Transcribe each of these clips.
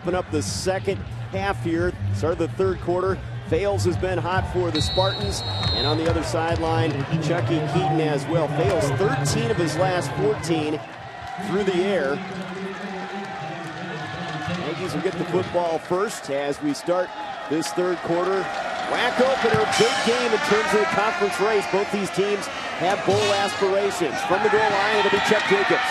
open up the second half here. Start of the third quarter. Fales has been hot for the Spartans. And on the other sideline, Chucky Keaton as well. Fales 13 of his last 14 through the air. Aggies will get the football first as we start this third quarter. WAC opener, big game in terms of the conference race. Both these teams have bowl aspirations. From the goal line, it'll be Chuck Jacobs.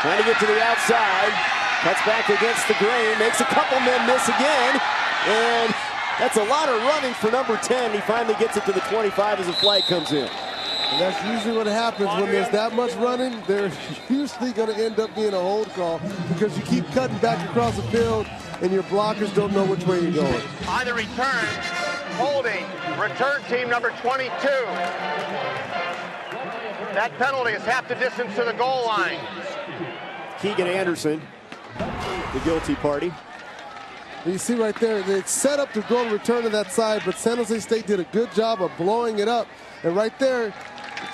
Trying to get to the outside. Cuts back against the grain. Makes a couple men miss again. And that's a lot of running for number 10. He finally gets it to the 25 as a flag comes in. And that's usually what happens when there's that much running. They're usually going to end up being a hold call because you keep cutting back across the field and your blockers don't know which way you're going. On the return, holding, return team number 22. That penalty is half the distance to the goal line. Keegan Anderson, the guilty party. And you see right there, it's set up to go and return to that side, but San Jose State did a good job of blowing it up. And right there,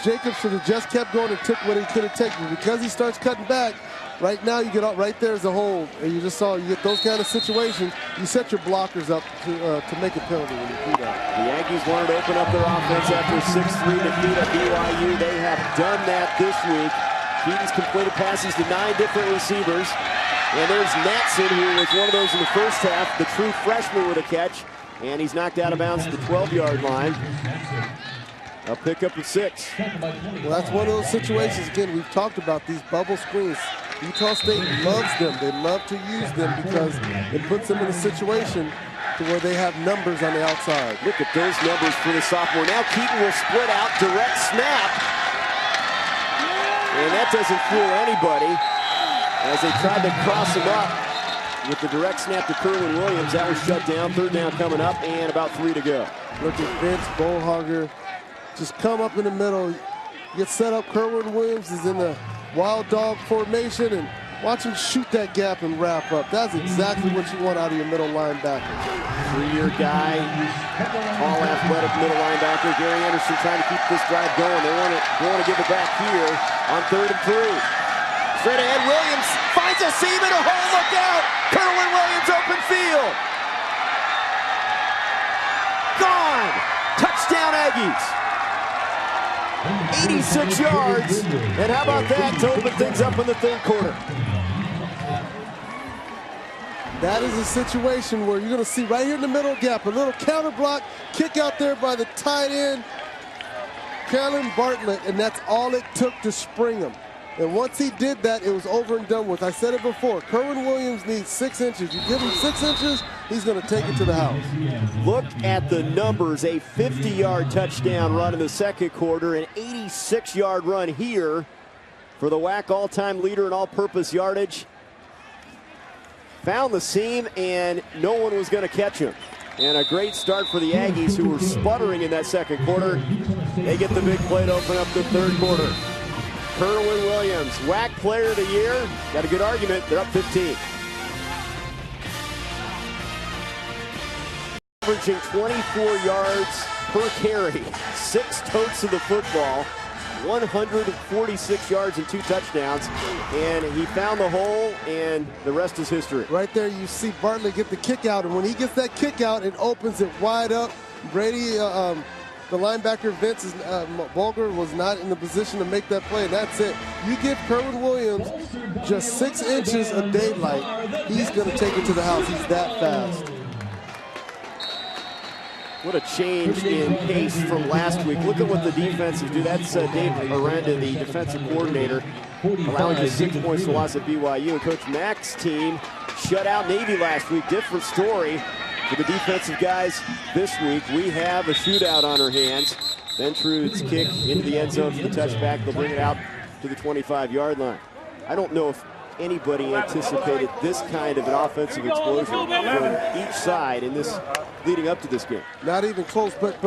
Jacobs should have just kept going and took what he could have taken. Because he starts cutting back, right now you get out right there as a hold. And you just saw, you get those kind of situations, you set your blockers up to make a penalty when you do that. The Aggies wanted to open up their offense after a 6-3 defeat at BYU. They have done that this week. Keaton's completed passes to 9 different receivers. And there's Natson, who was one of those in the first half, the true freshman with a catch. And he's knocked out of bounds at the 12-yard line. A pickup of 6. Well, that's one of those situations, again, we've talked about these bubble screens. Utah State loves them. They love to use them because it puts them in a situation to where they have numbers on the outside. Look at those numbers for the sophomore. Now Keaton will split out, direct snap. And that doesn't fool anybody as they tried to cross him up with the direct snap to Kerwin Williams. That was shut down. Third down coming up and about 3 to go. Look at Vince Bowhogger. Just come up in the middle, get set up. Kerwin Williams is in the wild dog formation, and watch him shoot that gap and wrap up. That's exactly what you want out of your middle linebacker. 3-year guy, all athletic middle linebacker. Gary Anderson trying to keep this drive going. They want to give it back here on 3rd and 3. Straight ahead, Williams finds a seam in a hole. Look out! Kerwin Williams open field. Gone. Touchdown Aggies. 86 yards, and how about that to open things up in the third quarter? That is a situation where you're going to see right here in the middle gap, a little counter block, kick out there by the tight end, Kalen Bartlett, and that's all it took to spring him. And once he did that, it was over and done with. I said it before, Kerwin Williams needs 6 inches. You give him 6 inches, he's going to take it to the house. Look at the numbers. A 50-yard touchdown run in the second quarter, an 86-yard run here for the WAC all-time leader in all-purpose yardage. Found the seam, and no one was going to catch him. And a great start for the Aggies, who were sputtering in that second quarter. They get the big play to open up the third quarter. Kerwin Williams, WAC Player of the Year. Got a good argument. They're up 15. Averaging 24 yards per carry. 6 totes of the football. 146 yards and 2 touchdowns. And he found the hole, and the rest is history. Right there, you see Bartlett get the kick out. And when he gets that kick out, it opens it wide up. Brady, the linebacker, Vince Bulger, was not in the position to make that play, and that's it. You give Kerwin Williams just 6 inches of daylight, he's going to take it to the house. He's that fast. What a change in pace from last week. Look at what the defenses do. That's Dave Aranda, the defensive coordinator, allowing just 6 points to loss at BYU. And Coach Mack's team shut out Navy last week. Different story for the defensive guys this week. We have a shootout on our hands. Ventrude's kick into the end zone for the touchback. They'll bring it out to the 25-yard line. I don't know if anybody anticipated this kind of an offensive explosion from each side in this leading up to this game. Not even close, but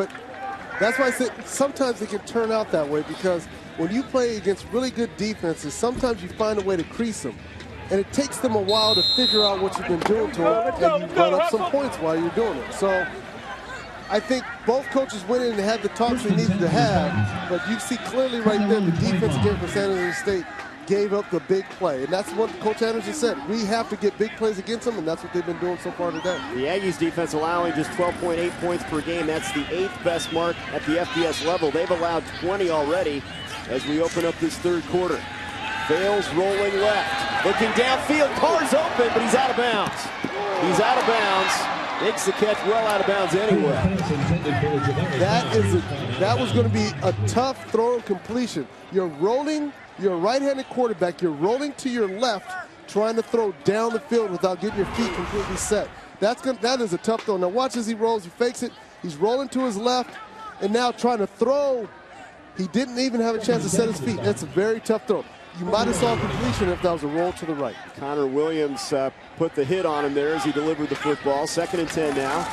that's why I said sometimes it can turn out that way, because when you play against really good defenses, sometimes you find a way to crease them. And it takes them a while to figure out what you've been doing to them, and you run up some points while you're doing it. So I think both coaches went in and had the talks they needed to have, but you see clearly right there the defense again for San Jose State gave up the big play. And that's what Coach Anderson said. We have to get big plays against them, and that's what they've been doing so far today. The Aggies defense allowing just 12.8 points per game. That's the 8th best mark at the FBS level. They've allowed 20 already as we open up this third quarter. Fales rolling left. Looking downfield. Carr's open, but he's out of bounds. He's out of bounds. Makes the catch well out of bounds anyway. That was going to be a tough throw and completion. You're rolling, you're a right-handed quarterback, you're rolling to your left, trying to throw down the field without getting your feet completely set. That is a tough throw. Now watch as he rolls, he fakes it, he's rolling to his left, and now trying to throw. He didn't even have a chance to set his feet. That's a very tough throw. You might have saw a completion if that was a roll to the right. Connor Williams put the hit on him there as he delivered the football. 2nd and 10 now.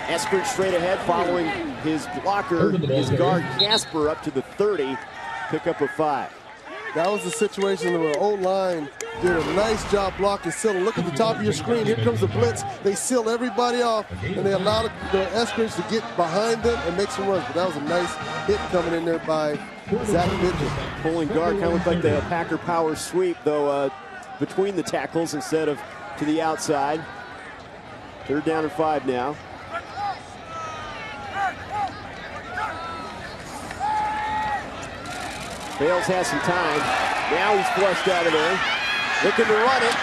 Eskridge straight ahead following his blocker, his guard Casper up to the 30. Pick up a 5. That was the situation where the O-line did a nice job blocking, sealing. Look at the top of your screen. Here comes the blitz. They seal everybody off, and they allow the Eskridge to get behind them and make some runs. But that was a nice hit coming in there by Zach Mitchell. Pulling guard kind of looked like the Packer power sweep, though, between the tackles instead of to the outside. 3rd down and 5 now. Fales has some time. Now he's flushed out of there. Looking to run it.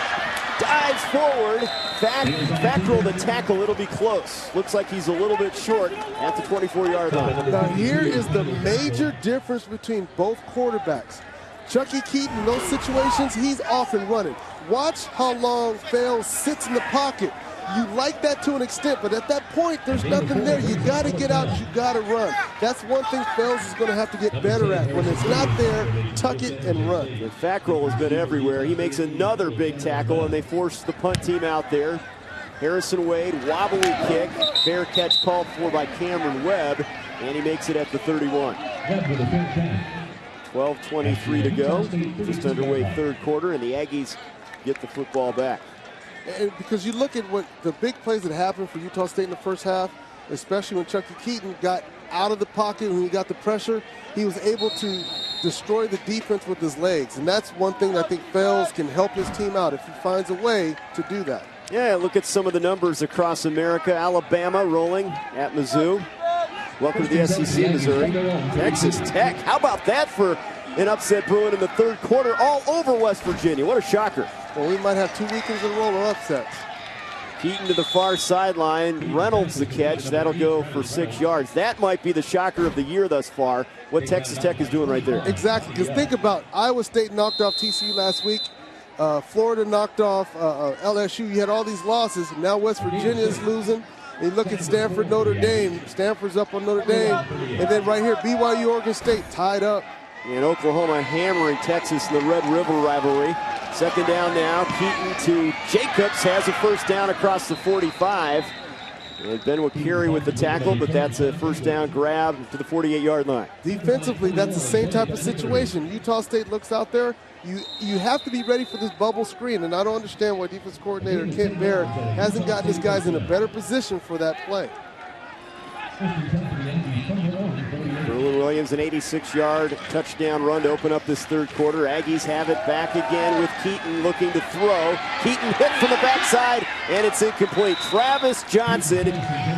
Dives forward. Fackrell the tackle. It'll be close. Looks like he's a little bit short at the 24-yard line. Now here is the major difference between both quarterbacks. Chucky Keaton, in those situations, he's off and running. Watch how long Fales sits in the pocket. You like that to an extent, but at that point, there's nothing there. You got to get out. You got to run. That's one thing Fales is going to have to get better at. When it's not there, tuck it and run. The Fackrell has been everywhere. He makes another big tackle, and they force the punt team out there. Harrison Wade, wobbly kick. Fair catch called for by Cameron Webb, and he makes it at the 31. 12:23 to go. Just underway third quarter, and the Aggies get the football back. And because you look at what the big plays that happened for Utah State in the first half, especially when Chucky Keaton got out of the pocket when he got the pressure, he was able to destroy the defense with his legs. And that's one thing that I think Fales can help his team out if he finds a way to do that. Yeah, look at some of the numbers across America. Alabama rolling at Mizzou. Welcome to the SEC, Missouri. Texas Tech. How about that for an upset brewing in the third quarter all over West Virginia? What a shocker. Well, we might have 2 weekends in a row of upsets. Keaton to the far sideline. Reynolds the catch. That'll go for 6 yards. That might be the shocker of the year thus far, what Texas Tech is doing right there. Exactly, because think about Iowa State knocked off TCU last week. Florida knocked off LSU. You had all these losses. Now West Virginia is losing. And you look at Stanford, Notre Dame. Stanford's up on Notre Dame. And then right here, BYU, Oregon State tied up. And Oklahoma hammering Texas in the Red River rivalry. 2nd down now. Keaton to Jacobs. Has a first down across the 45. And Ben will carry with the tackle, but that's a first down grab to the 48-yard line. Defensively, that's the same type of situation. Utah State looks out there. You have to be ready for this bubble screen, and I don't understand why defense coordinator Kent Baird hasn't gotten his guys in a better position for that play. Merlin Williams, an 86-yard touchdown run to open up this third quarter. Aggies have it back again with Keaton looking to throw. Keaton hit from the backside, and it's incomplete. Travis Johnson,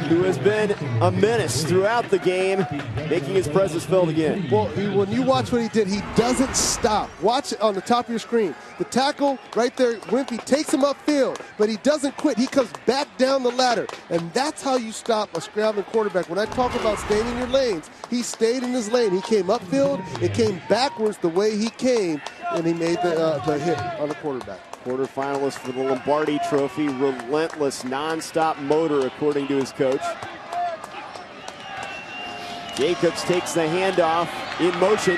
who has been a menace throughout the game, making his presence felt again. Well, when you watch what he did, he doesn't stop. Watch it on the top of your screen. The tackle right there, Wimpy takes him upfield, but he doesn't quit. He comes back down the ladder, and that's how you stop a scrambling quarterback. When I talk about staying in your lanes, he stayed in his lane. He came upfield, it came backwards the way he came, and he made the hit on the quarterback. Quarterfinalist for the Lombardi Trophy, relentless, non-stop motor, according to his coach. Jacobs takes the handoff in motion.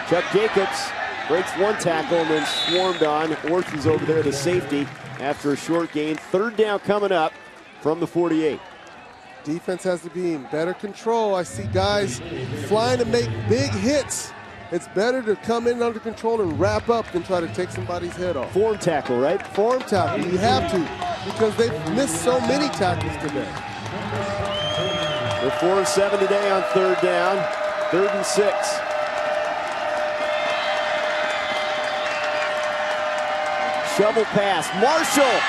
Chuck Jacobs breaks one tackle and then swarmed on. Orton's over there, the safety, after a short gain. 3rd down coming up from the 48. Defense has to be in better control. I see guys flying to make big hits. It's better to come in under control and wrap up than try to take somebody's head off. Form tackle, right? Form tackle. You have to, because they've missed so many tackles today. They're 4 of 7 today on 3rd down. 3rd and 6. Shovel pass. Marshall.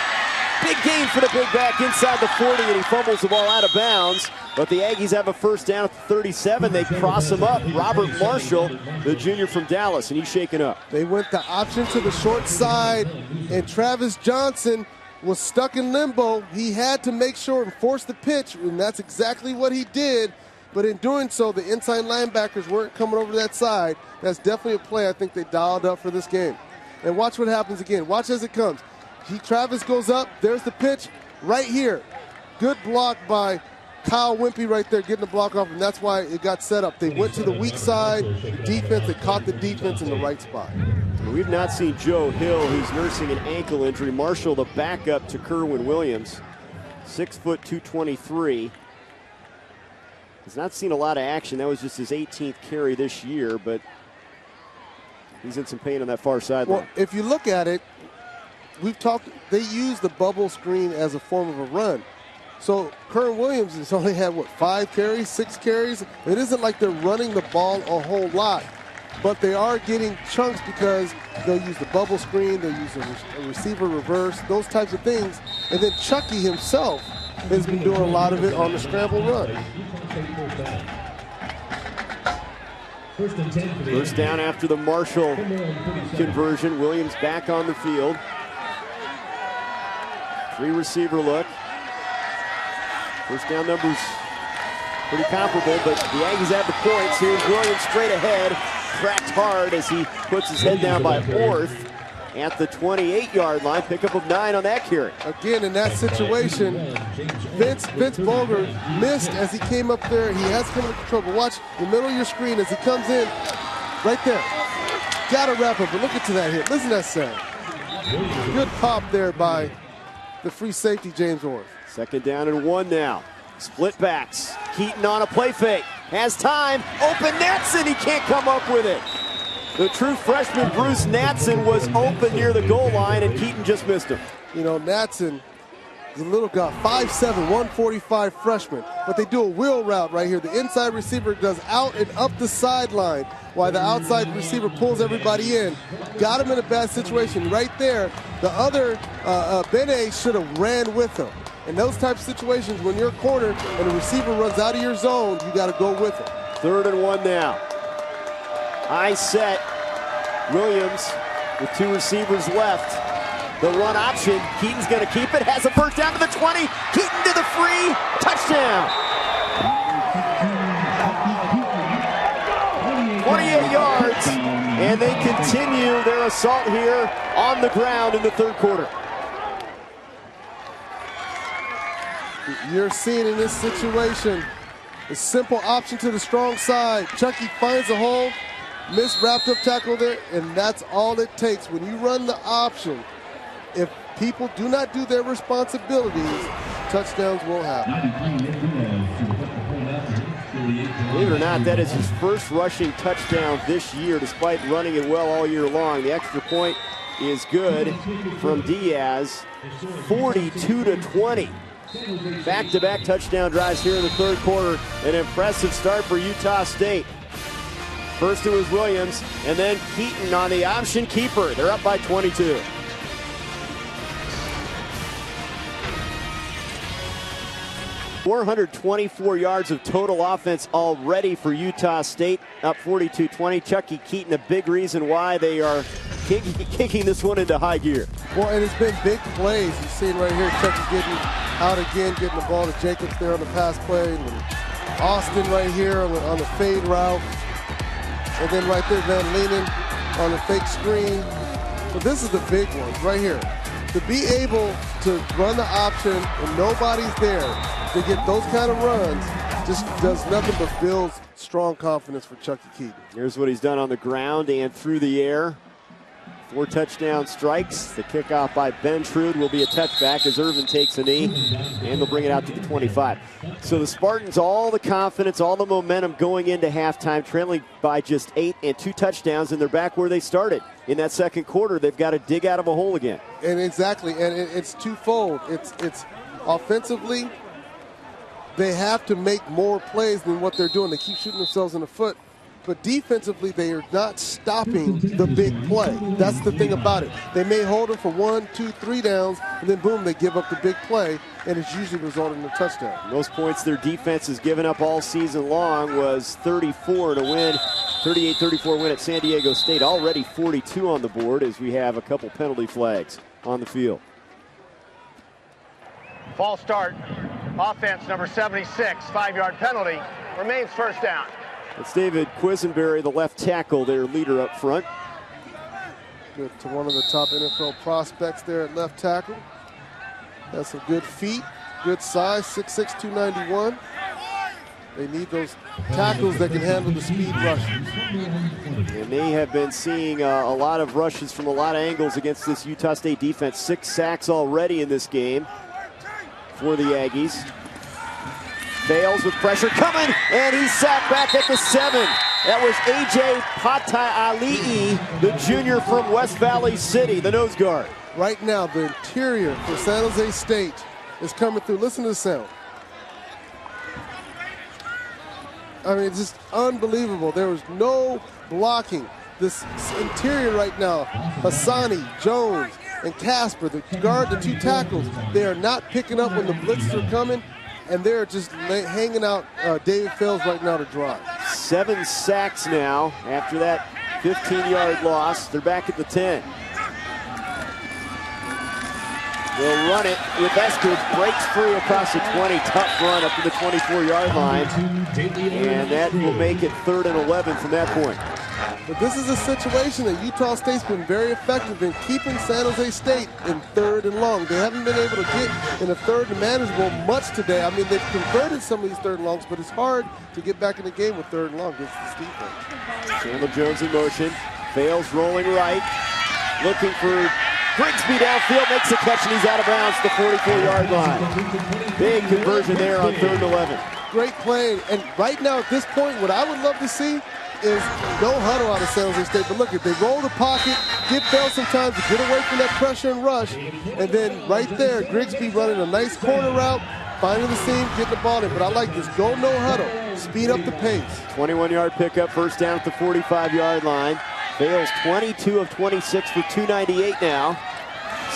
Big gain for the big back inside the 40, and he fumbles the ball out of bounds. But the Aggies have a first down at the 37. They cross him up. Robert Marshall, the junior from Dallas, and he's shaken up. They went the option to the short side, and Travis Johnson was stuck in limbo. He had to make sure and force the pitch, and that's exactly what he did. But in doing so, the inside linebackers weren't coming over that side. That's definitely a play I think they dialed up for this game. And watch what happens again. Watch as it comes. Travis goes up. There's the pitch right here. Good block by Kyle Wimpy right there, getting the block off, and that's why it got set up. They went to the weak side defense. They caught the defense in the right spot. We've not seen Joe Hill, who's nursing an ankle injury. Marshall, the backup to Kerwin Williams, 6 foot 223. He's not seen a lot of action. That was just his 18th carry this year, but he's in some pain on that far sideline. Well, if you look at it, they use the bubble screen as a form of a run. So Kerwin Williams has only had, 5 carries, 6 carries? It isn't like they're running the ball a whole lot, but they are getting chunks because they'll use the bubble screen, they'll use a receiver reverse, those types of things. And then Chucky himself has been doing a lot of it on the scramble run. First down after the Marshall conversion. Williams back on the field. 3 receiver look. First down numbers pretty comparable, but the Aggies have the points. Here's Williams straight ahead, cracked hard as he puts his head down by Orth at the 28-yard line. Pickup of 9 on that carry. Again, in that situation, Vince Bolger missed as he came up there. He has come into control, but watch the middle of your screen as he comes in right there. Got to wrap up, but look at that hit. Listen to that sound. Good pop there by the free safety, James Orth. Second down and 1 now. Split backs. Keaton on a play fake. Has time. Open Natson. He can't come up with it. The true freshman Bruce Natson was open near the goal line, and Keaton just missed him. You know, Natson is a little guy, 5'7", 145 freshman. But they do a wheel route right here. The inside receiver goes out and up the sideline while the outside receiver pulls everybody in. Got him in a bad situation right there. The other, Bene should have ran with him. In those type of situations, when you're a corner and the receiver runs out of your zone, you got to go with him. 3rd and 1 now. High set. Williams with 2 receivers left. The run option. Keaton's going to keep it. Has a first down to the 20. Keaton to the free. Touchdown. 28 yards. And they continue their assault here on the ground in the 3rd quarter. You're seeing in this situation a simple option to the strong side. Chucky finds a hole, missed wrapped up tackle there, and that's all it takes. When you run the option, if people do not do their responsibilities, touchdowns won't happen. Believe it or not, that is his first rushing touchdown this year, despite running it well all year long. The extra point is good from Diaz, 42-20. Back-to-back touchdown drives here in the 3rd quarter. An impressive start for Utah State. First it was Williams, and then Keaton on the option keeper. They're up by 22. .424 yards of total offense already for Utah State, up 42-20. Chucky Keaton, a big reason why they are kicking this one into high gear. Well, and it's been big plays. You're seeing right here, Chucky getting out again, getting the ball to Jacobs there on the pass play. And Austin right here on the fade route. And then right there, Van Leenen on the fake screen. So this is the big one right here. To be able to run the option and nobody's there to get those kind of runs just does nothing but builds strong confidence for Chucky Keaton. Here's what he's done on the ground and through the air. 4 touchdown strikes. The kickoff by Ben Trude will be a touchback as Irvin takes a knee, and they'll bring it out to the 25. So the Spartans, all the confidence, all the momentum going into halftime, trailing by just 8 and 2 touchdowns, and they're back where they started. In that 2nd quarter, they've got to dig out of a hole again. And exactly, and it's twofold. It's offensively, they have to make more plays than what they're doing. They keep shooting themselves in the foot. but defensively they are not stopping the big play. That's the thing about it. They may hold it for 1, 2, 3 downs, and then boom, they give up the big play, and it's usually resulting in a touchdown. Most points their defense has given up all season long was 34 to win. 38-34 win at San Diego State. Already 42 on the board as we have a couple penalty flags on the field. False start. Offense number 76, 5-yard penalty. Remains first down. It's David Quisenberry, the left tackle, their leader up front. Good to one of the top NFL prospects there at left tackle. Has some good feet, good size, 6'6", 291. They need those tackles that can handle the speed rushes. And they have been seeing a lot of rushes from a lot of angles against this Utah State defense. 6 sacks already in this game for the Aggies. Fails with pressure coming, and he's sacked back at the 7. That was A.J. Patai-Ali'i, the junior from West Valley City, the nose guard. Right now, the interior for San Jose State is coming through. Listen to the sound. I mean, it's just unbelievable. There was no blocking. This interior right now, Hassani, Jones, and Casper, the guard, the 2 tackles, they are not picking up when the blitzes are coming, and they're just hanging out David Fales right now to dry. 7 sacks now after that 15-yard loss. They're back at the 10. They'll run it with Eskridge, breaks free across the 20, tough run up to the 24-yard line, and that will make it 3rd and 11 from that point. But this is a situation that Utah State's been very effective in keeping San Jose State in 3rd and long. They haven't been able to get in a 3rd and manageable much today. I mean, they've converted some of these 3rd and longs, but it's hard to get back in the game with 3rd and long against this defense. Chandler Jones in motion, Fails rolling right, looking for Grigsby downfield, makes the catch, and he's out of bounds to the 44-yard line. Big conversion there on 3rd and 11. Great play, and right now at this point, what I would love to see is no huddle out of San Jose State. But look, if they roll the pocket, give Bell some time to get away from that pressure and rush, and then right there, Grigsby running a nice corner route, finding the seam, getting the ball in. But I like this, go no huddle, speed up the pace. 21-yard pickup, first down at the 45-yard line. Fails 22 of 26 for 298 now.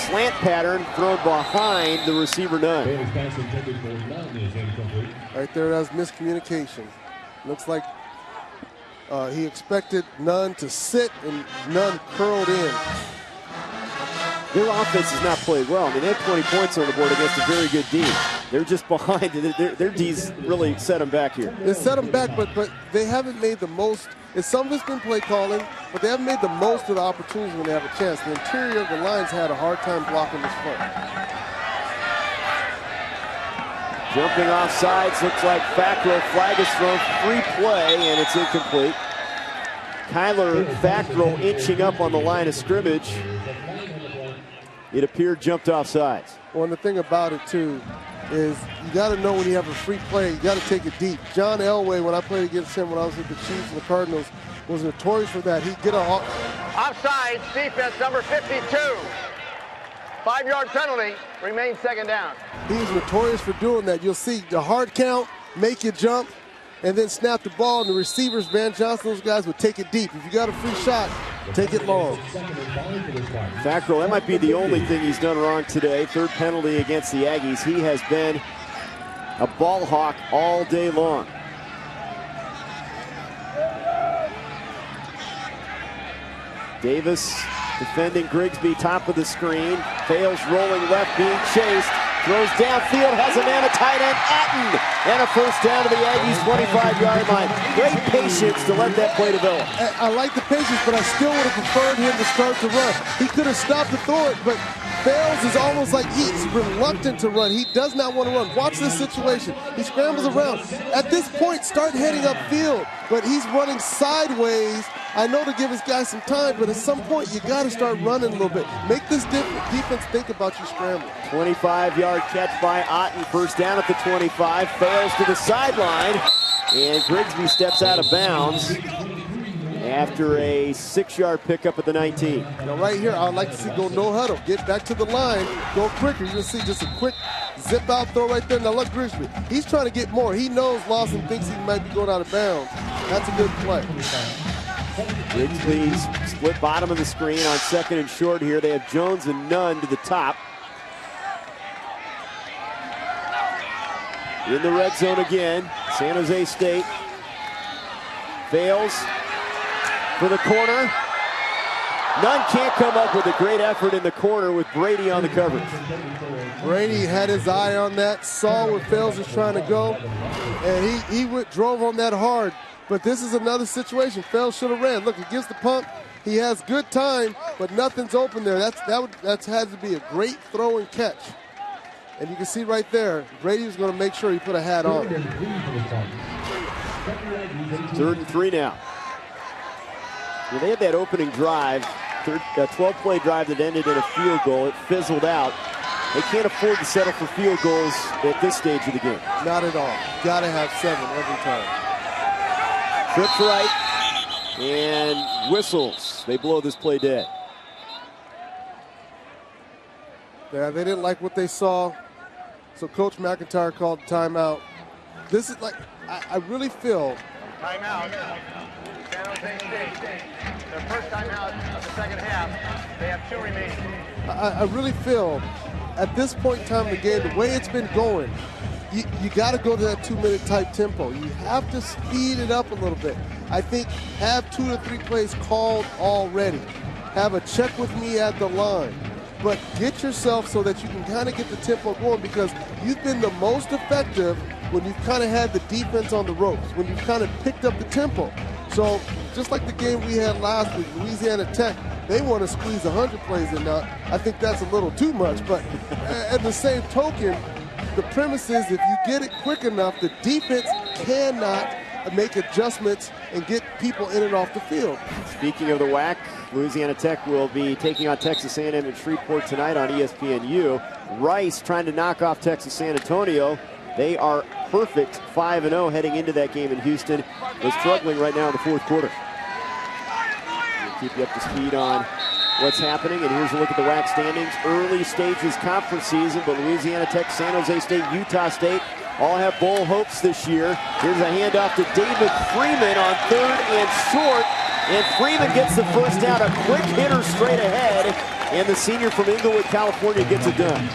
Slant pattern thrown behind the receiver Nunn. Right there, that's miscommunication. Looks like he expected Nunn to sit, and Nunn curled in. Their offense has not played well. I mean, they have 20 points on the board against a very good D. They're just behind. Their D's really set them back here. They set them back, but they haven't made the most. Some of it's been play calling, but they haven't made the most of the opportunities when they have a chance. The interior of the lines had a hard time blocking this front. Jumping off sides, looks like Fackrell. Flag is thrown, free play, and it's incomplete. Kyler Fackrell inching up on the line of scrimmage. It appeared jumped off sides. Well, and the thing about it, too, is you got to know when you have a free play, you got to take it deep. John Elway, when I played against him when I was with the Chiefs and the Cardinals, was notorious for that. He'd get a... Offsides, defense number 52. 5-yard penalty, remains 2nd down. He's notorious for doing that. You'll see the hard count, make you jump, and then snap the ball, and the receivers, Van Johnson, those guys would take it deep. If you got a free shot, take it long. Fackrell, that might be the only thing he's done wrong today. 3rd penalty against the Aggies. He has been a ball hawk all day long. Davis defending Grigsby, top of the screen. Fails rolling left, being chased. Throws downfield, has a man, a tight end, Atten. And a first down to the Aggies' 25-yard line. Great patience to let that play develop. I like the patience, but I still would have preferred him to start to run. He could have stopped to throw it, but Fails is almost like he's reluctant to run. He does not want to run. Watch this situation. He scrambles around. At this point, start heading upfield, but he's running sideways. I know to give his guy some time, but at some point, you got to start running a little bit. Make this defense think about you scrambling. 25-yard catch by Otten. First down at the 25. Fails to the sideline. And Grigsby steps out of bounds after a 6-yard pickup at the 19. Now right here, I'd like to see go no huddle. Get back to the line. Go quicker. You're going to see just a quick zip out throw right there. Now look, Grigsby. He's trying to get more. He knows Lawson thinks he might be going out of bounds. That's a good play. Wrigley's split bottom of the screen on 2nd and short here. They have Jones and Nunn to the top. In the red zone again, San Jose State fails for the corner. Nunn can't come up with a great effort in the corner with Brady on the coverage. Brady had his eye on that, saw where Fales was trying to go, and he drove on that hard. But this is another situation. Fales should have ran. Look, he gives the pump. He has good time, but nothing's open there. That's had to be a great throw and catch. And you can see right there, Brady was going to make sure he put a hat on. 3rd and 3 now. Well, they had that opening drive, 12-play drive that ended in a field goal. It fizzled out. They can't afford to settle for field goals at this stage of the game. Not at all. Got to have 7 every time. Trips right and whistles. They blow this play dead. Yeah, they didn't like what they saw, so Coach McIntyre called timeout. This is like, I really feel. Timeout. San Jose State. Their first timeout of the second half. They have 2 remaining. I really feel at this point in time in the game, the way it's been going, you got to go to that 2-minute type tempo. You have to speed it up a little bit. I think have 2 to 3 plays called already. Have a check with me at the line. But get yourself so that you can kind of get the tempo going, because you've been the most effective when you've kind of had the defense on the ropes, when you've kind of picked up the tempo. So just like the game we had last week, Louisiana Tech, they want to squeeze 100 plays in now. I think that's a little too much, but at the same token, the premise is if you get it quick enough, the defense cannot make adjustments and get people in and off the field. Speaking of the WAC, Louisiana Tech will be taking on Texas A&M in Shreveport tonight on ESPNU. Rice trying to knock off Texas San Antonio. They are perfect 5-0 heading into that game in Houston. They're struggling right now in the 4th quarter. We'll keep you up to speed on what's happening. And here's a look at the WAC standings. Early stages conference season, but Louisiana Tech, San Jose State, Utah State all have bowl hopes this year. Here's a handoff to David Freeman on 3rd and short. And Freeman gets the first down, a quick hitter straight ahead. And the senior from Inglewood, California gets it done.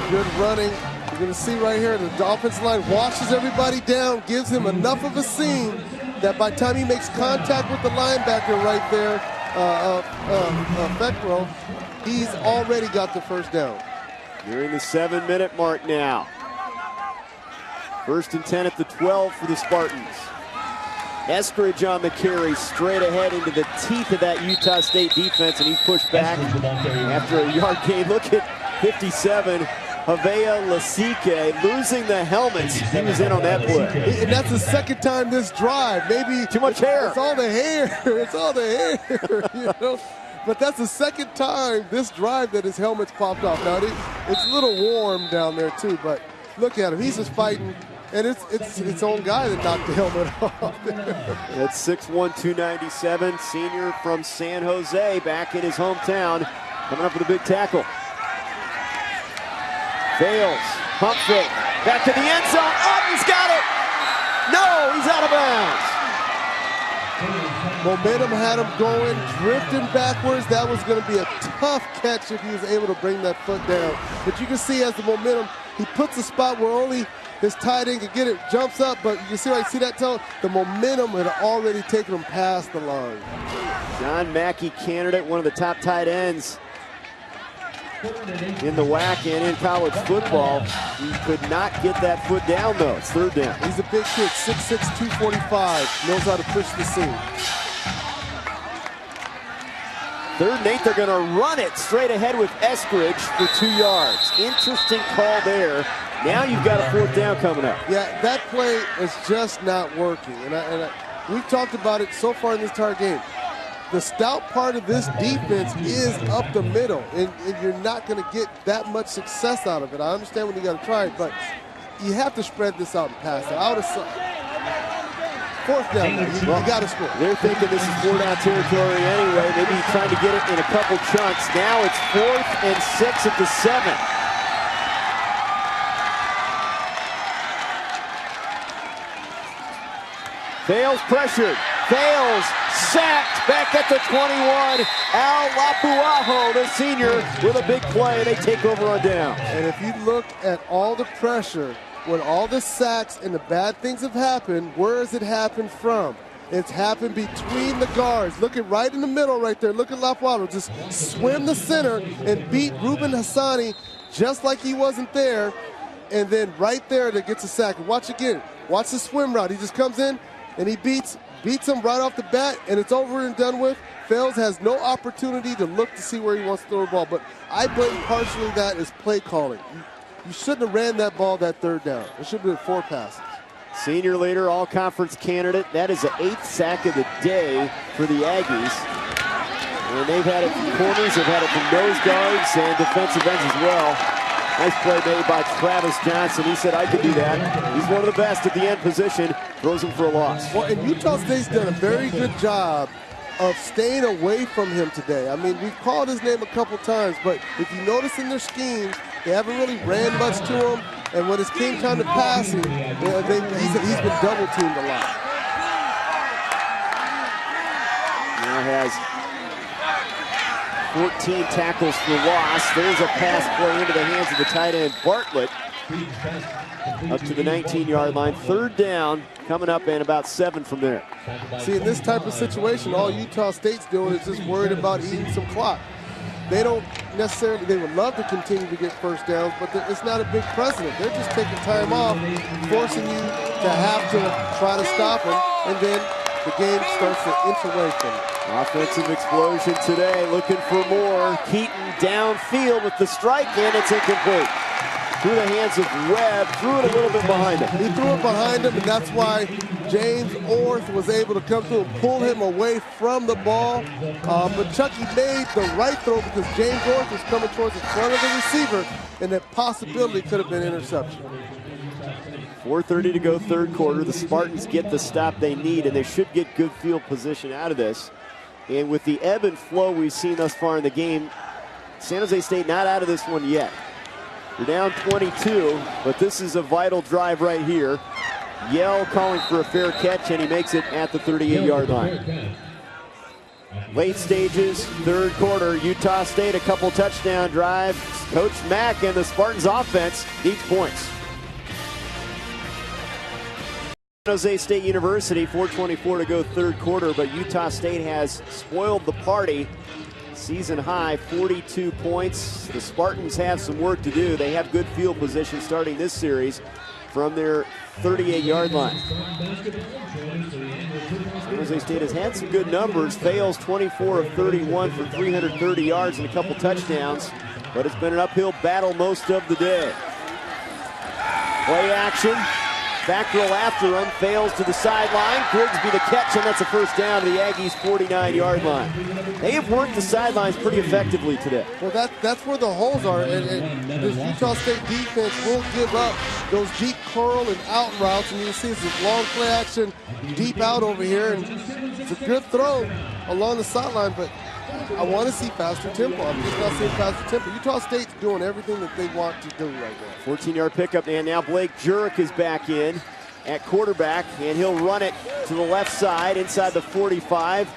Good running. You're going to see right here, the offensive line washes everybody down, gives him enough of a seam that by the time he makes contact with the linebacker right there, Beckrow, he's already got the first down. Nearing the 7-minute mark now. 1st and 10 at the 12 for the Spartans. Eskridge on the carry, straight ahead into the teeth of that Utah State defense, and he's pushed back after a yard gain. Look at 57, Havea Lasike losing the helmets. He was in on that play. And that's the 2nd time this drive. Maybe too much hair. It's all the hair. It's all the hair, you know. But that's the 2nd time this drive that his helmet's popped off. Now, it's a little warm down there, too, but look at him. He's just fighting, and it's its own guy that knocked the helmet off. That's 6'1", 297, senior from San Jose, back in his hometown, coming up with a big tackle. Fails, pump fake, back to the end zone. Oh, he's got it! No, he's out of bounds. Momentum had him going, drifting backwards. That was going to be a tough catch if he was able to bring that foot down. But you can see as the momentum, he puts a spot where only his tight end could get it, jumps up, but you can see, right, see that toe? The momentum had already taken him past the line. John Mackey, candidate, one of the top tight ends in the WAC and in college football. He could not get that foot down, though. It's 3rd down. He's a big kid, 6'6", 245, knows how to push the seam. 3rd and 8, they're going to run it straight ahead with Eskridge for 2 yards. Interesting call there. Now you've got a 4th down coming up. Yeah, that play is just not working. And we've talked about it so far in this entire game. The stout part of this defense is up the middle, and you're not going to get that much success out of it. I understand when you got to try it, but you have to spread this out and pass it. I would have 4th down, you got to score. They're thinking this is 4-down territory anyway. Maybe trying to get it in a couple chunks. Now it's 4th and 6 at the 7. Fails pressured. Fails. Sacked. Back at the 21. Al Lapuaho, the senior, with a big play. They take over on down. And if you look at all the pressure, when all the sacks and the bad things have happened, where has it happened from? It's happened between the guards. Look at right in the middle right there. Look at Lapuaho. Just swim the center and beat Ruben Hassani just like he wasn't there. And then right there that gets a sack. Watch again. Watch the swim route. He just comes in and he beats him right off the bat, and it's over and done with. Fales has no opportunity to look to see where he wants to throw the ball. But I blame partially that is play calling. You shouldn't have ran that ball that third down. It should have been 4 passes. Senior leader, all-conference candidate. That is the 8th sack of the day for the Aggies. And they've had it from corners, they've had it from nose guards and defensive ends as well. Nice play made by Travis Johnson. He said, I could do that. He's one of the best at the end position. Throws him for a loss. Well, and Utah State's done a very good job of staying away from him today. I mean, we've called his name a couple times, but if you notice in their schemes, they haven't really ran much to him. And when it's came time to pass him, he's been double teamed a lot. Now has 14 tackles for loss. There's a pass play into the hands of the tight end, Bartlett, up to the 19-yard line. 3rd down, coming up, and about 7 from there. See, in this type of situation, all Utah State's doing is just worried about eating some clock. They don't necessarily, they would love to continue to get first downs, but it's not a big precedent. They're just taking time off, forcing you to have to try to stop them, and then the game starts to inch away from it. Offensive explosion today, looking for more. Keaton downfield with the strike, and it's incomplete. Through the hands of Webb, threw it a little bit behind him. He threw it behind him, and that's why James Orth was able to come through and pull him away from the ball. But Chucky made the right throw because James Orth was coming towards the front of the receiver, and that possibility could have been interception. 4:30 to go, 3rd quarter. The Spartans get the stop they need, and they should get good field position out of this. And with the ebb and flow we've seen thus far in the game, San Jose State not out of this one yet. They're down 22, but this is a vital drive right here. Yell calling for a fair catch, and he makes it at the 38-yard line. Late stages, 3rd quarter, Utah State a couple touchdown drives. Coach Mack and the Spartans offense needs points. San Jose State University, 4:24 to go, 3rd quarter, but Utah State has spoiled the party. Season high, 42 points. The Spartans have some work to do. They have good field position starting this series from their 38-yard line. San Jose State has had some good numbers. Fails 24 of 31 for 330 yards and a couple touchdowns, but it's been an uphill battle most of the day. Play action. Back row after him, fails to the sideline. Grigsby the catch, and that's a first down to the Aggies' 49-yard line. They have worked the sidelines pretty effectively today. Well, that's where the holes are, and this Utah State defense will give up those deep curl and out routes, and you see this long play action deep out over here, and it's a good throw along the sideline, but I want to see faster tempo. I'm just not seeing faster tempo. Utah State's doing everything that they want to do right now. 14-yard pickup, and now Blake Jurek is back in at quarterback, and he'll run it to the left side inside the 45.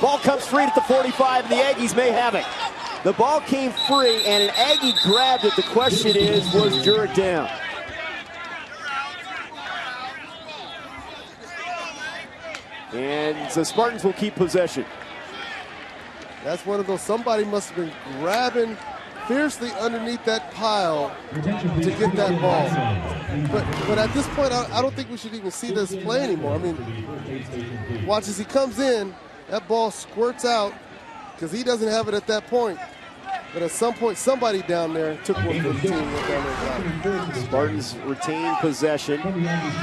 Ball comes free at the 45, and the Aggies may have it. The ball came free, and an Aggie grabbed it. The question is, was Jurek down? And the Spartans will keep possession. That's one of those, somebody must have been grabbing fiercely underneath that pile to get that ball. But at this point, I don't think we should even see this play anymore. I mean, watch as he comes in, that ball squirts out because he doesn't have it at that point. But at some point, somebody down there took one for the team. Spartans retain possession.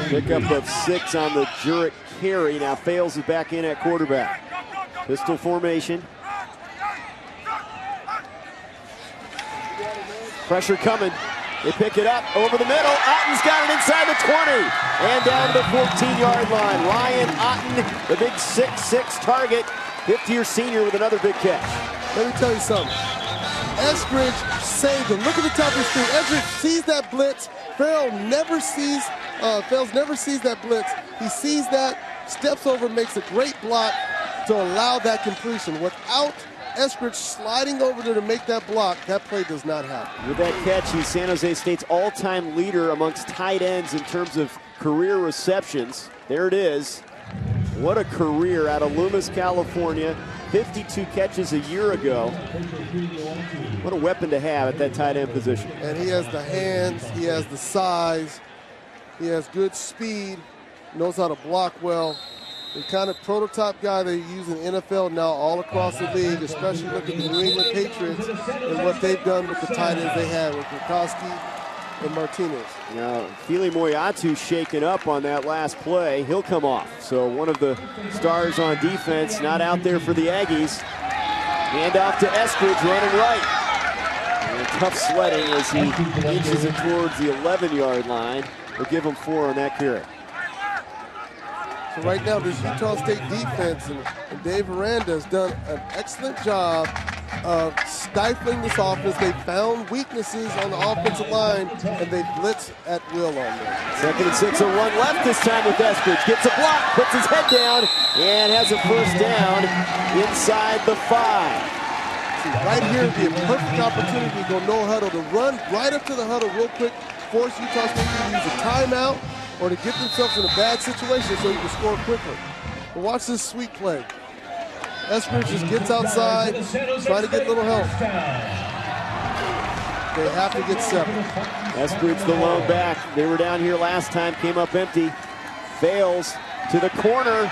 Pickup of 6 on the Jurek carry. Now Fales is back in at quarterback. Pistol formation. Pressure coming. They pick it up over the middle. Otten's got it inside the 20 and down to the 14-yard line. Ryan Otten, the big 6'6" target, 50-year senior with another big catch. Let me tell you something. Eskridge saved him. Look at the top of the screen. Eskridge sees that blitz. Fales never sees that blitz. He sees that, steps over, makes a great block to allow that completion. Without Eskridge sliding over there to make that block, that play does not happen. With that catch, he's San Jose State's all-time leader amongst tight ends in terms of career receptions. There it is. What a career out of Loomis, California. 52 catches a year ago. What a weapon to have at that tight end position. And he has the hands, he has the size, he has good speed, knows how to block well. The kind of prototype guy they use in the NFL now all across the league, especially look at the New England Patriots and what they've done with the tight ends they had with Gronkowski and Martinez. Now, Fili Moyatu shaken up on that last play. He'll come off. So one of the stars on defense not out there for the Aggies. Hand off to Eskridge running right. And tough sledding as he inches it towards the 11-yard line. We'll give him 4 on that carry. So right now, this Utah State defense and Dave Aranda has done an excellent job of stifling this offense. They found weaknesses on the offensive line, and they blitz at will on them. 2nd and 6, a run left this time with Eskridge. Gets a block, puts his head down, and has a first down inside the 5. See, right here would be a perfect opportunity to go no huddle, to run right up to the huddle real quick, force Utah State to use a timeout, or to get themselves in a bad situation so you can score quickly. But watch this sweet play. Eskridge just gets outside, trying to get a little help. They have to get 7. Eskridge the lone back. They were down here last time, came up empty. Fails to the corner.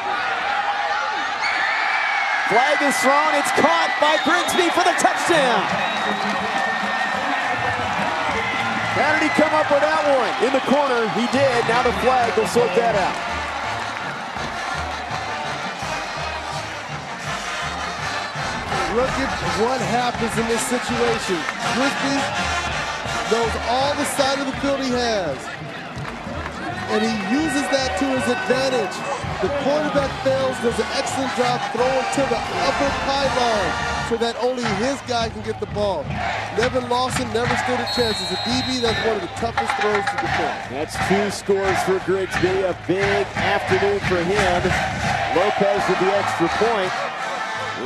Flag is thrown, it's caught by Grigsby for the touchdown. How did he come up with that one? In the corner, he did. Now the flag will sort that out. Look at what happens in this situation. Grigsby knows all the side of the field he has, and he uses that to his advantage. The quarterback fails, does an excellent job throwing to the upper pylon so that only his guy can get the ball. Nevin Lawson never stood a chance. As a DB, that's one of the toughest throws to defend. That's 2 scores for Grigsby. A big afternoon for him. Lopez with the extra point.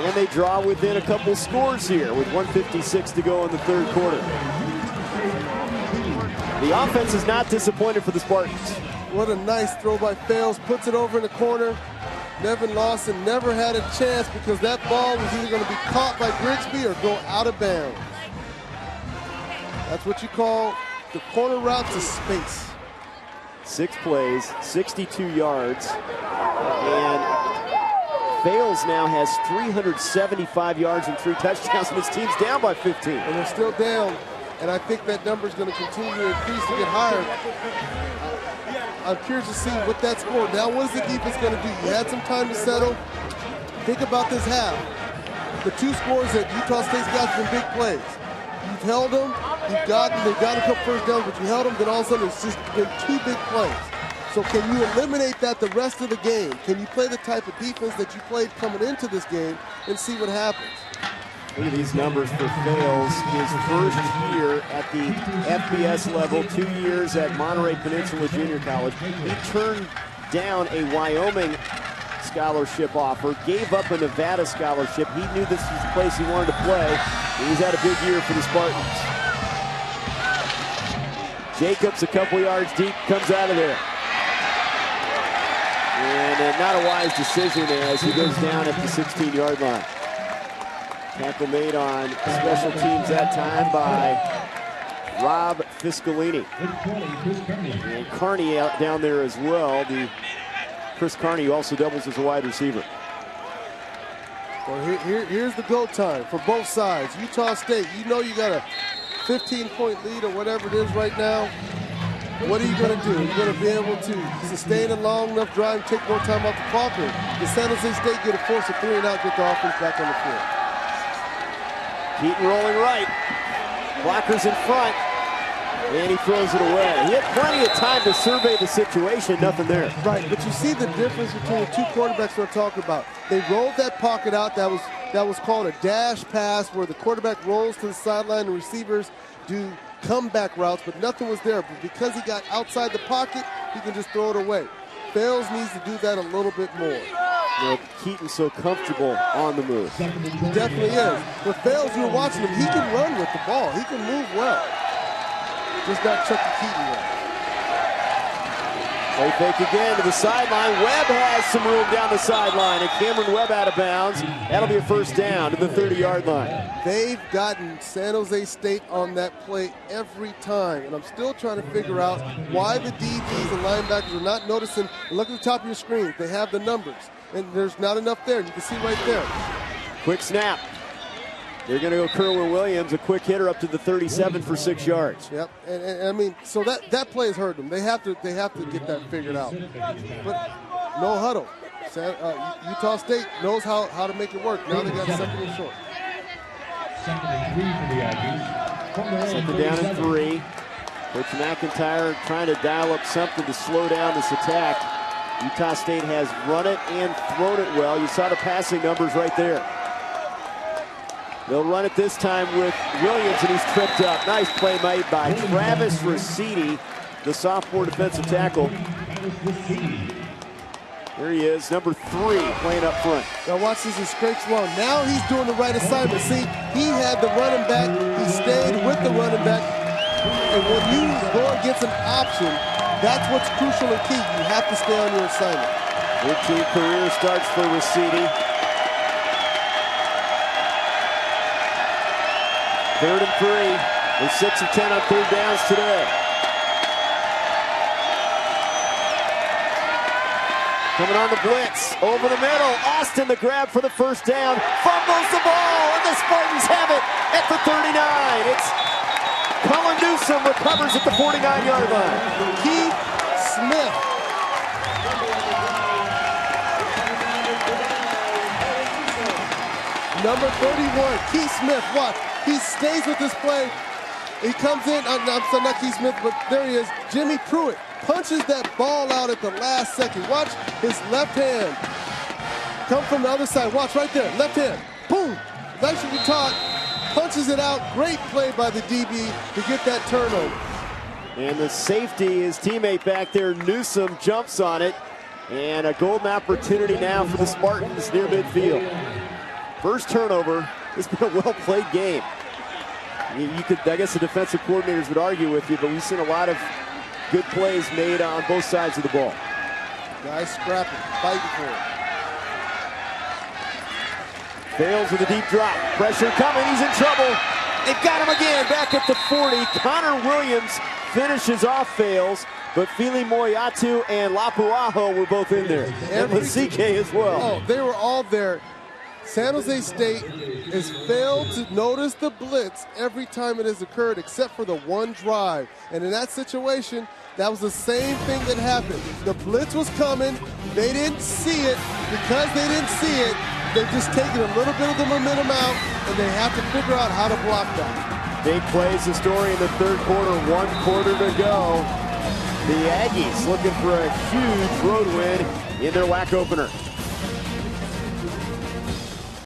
And they draw within a couple scores here with 1:56 to go in the 3rd quarter. The offense is not disappointed for the Spartans. What a nice throw by Fales. Puts it over in the corner. Nevin Lawson never had a chance because that ball was either going to be caught by Grigsby or go out of bounds. That's what you call the corner route to space. 6 plays, 62 yards. And Fales now has 375 yards and 3 touchdowns, and his team's down by 15. And they're still down, and I think that number is going to continue to increase to get higher. I'm curious to see what that score. Now, what is the defense going to do? You had some time to settle. Think about this half. The 2 scores that Utah State's got from big plays. You've held them, they've got a couple first downs, but you held them, then all of a sudden it's just been 2 big plays. So can you eliminate that the rest of the game? Can you play the type of defense that you played coming into this game and see what happens? Look at these numbers for Fales. His first year at the FBS level, 2 years at Monterey Peninsula Junior College. He turned down a Wyoming scholarship offer, gave up a Nevada scholarship. He knew this was the place he wanted to play. He's had a big year for the Spartans. Jacobs a couple yards deep, comes out of there. And not a wise decision as he goes down at the 16-yard line. Tackle made on special teams that time by Rob Fiscalini. And Carney out down there as well. Chris Carney, who also doubles as a wide receiver. Well, here's the go time for both sides. Utah State, you know you got a 15-point lead or whatever it is right now. What are you going to do? You're going to be able to sustain a long enough drive and take more time off the clock. Does San Jose State get a force of 3 and out, get the offense back on the field? Keaton rolling right. Blockers in front. And he throws it away. He had plenty of time to survey the situation. Nothing there. Right, but you see the difference between the 2 quarterbacks we're talking about. They rolled that pocket out. That was called a dash pass where the quarterback rolls to the sideline and receivers do comeback routes, but nothing was there. But because he got outside the pocket, he can just throw it away. Fales needs to do that a little bit more. You know, Keaton's so comfortable on the move. He definitely is. But Fales, you're watching him, he can run with the ball. He can move well. Just not Chucky Keaton well. Play fake again to the sideline. Webb has some room down the sideline, and Cameron Webb out of bounds. That'll be a first down to the 30-yard line. They've gotten San Jose State on that play every time, and I'm still trying to figure out why the DBs and linebackers are not noticing. Look at the top of your screen. They have the numbers, and there's not enough there. You can see right there. Quick snap. They're going to go Kerwin Williams, a quick hitter up to the 37 for 6 yards. Yep, and I mean, so that play has hurt them. They have to get that figured out. But no huddle. Utah State knows how to make it work. Now they got second and short. Second down and 3. Coach McIntyre trying to dial up something to slow down this attack. Utah State has run it and thrown it well. You saw the passing numbers right there. They'll run it this time with Williams, and he's tripped up. Nice play made by Travis Rosidi, the sophomore defensive tackle. There he is, number 3, playing up front. Now watch this, he scrapes along. Now he's doing the right assignment. See, he had the running back. He stayed with the running back. And when you go against an option, that's what's crucial and key. You have to stay on your assignment. 13 career starts for Rosidi. 3rd and 3. They're 6 of 10 on 3rd downs today. Coming on the blitz, over the middle. Austin the grab for the first down. Fumbles the ball, and the Spartans have it at the 39. It's Cullen Newsome recovers at the 49-yard line. Keith Smith. Number 31, Keith Smith. Watch. He stays with this play. He comes in, I'm sorry, not Keith Smith, but there he is. Jimmy Pruitt punches that ball out at the last second. Watch his left hand come from the other side. Watch right there, left hand. Boom. Nice to be taught. Punches it out. Great play by the DB to get that turnover. And the safety, his teammate back there, Newsome, jumps on it. And a golden opportunity now for the Spartans near midfield. First turnover. It's been a well-played game. You could, I guess the defensive coordinators would argue with you, but we've seen a lot of good plays made on both sides of the ball. Guys scrapping, fighting for it. Fails with a deep drop. Pressure coming, he's in trouble. They've got him again, back at the 40. Connor Williams finishes off Fails, but Fili Moyatu and Lapuaho were both in there. And Lasike as well. Oh, they were all there. San Jose State has failed to notice the blitz every time it has occurred, except for the one drive. And in that situation, that was the same thing that happened. The blitz was coming. They didn't see it. Because they didn't see it, they've just taken a little bit of the momentum out, and they have to figure out how to block that. Big plays, the story in the 3rd quarter, 1 quarter to go. The Aggies looking for a huge road win in their WAC opener.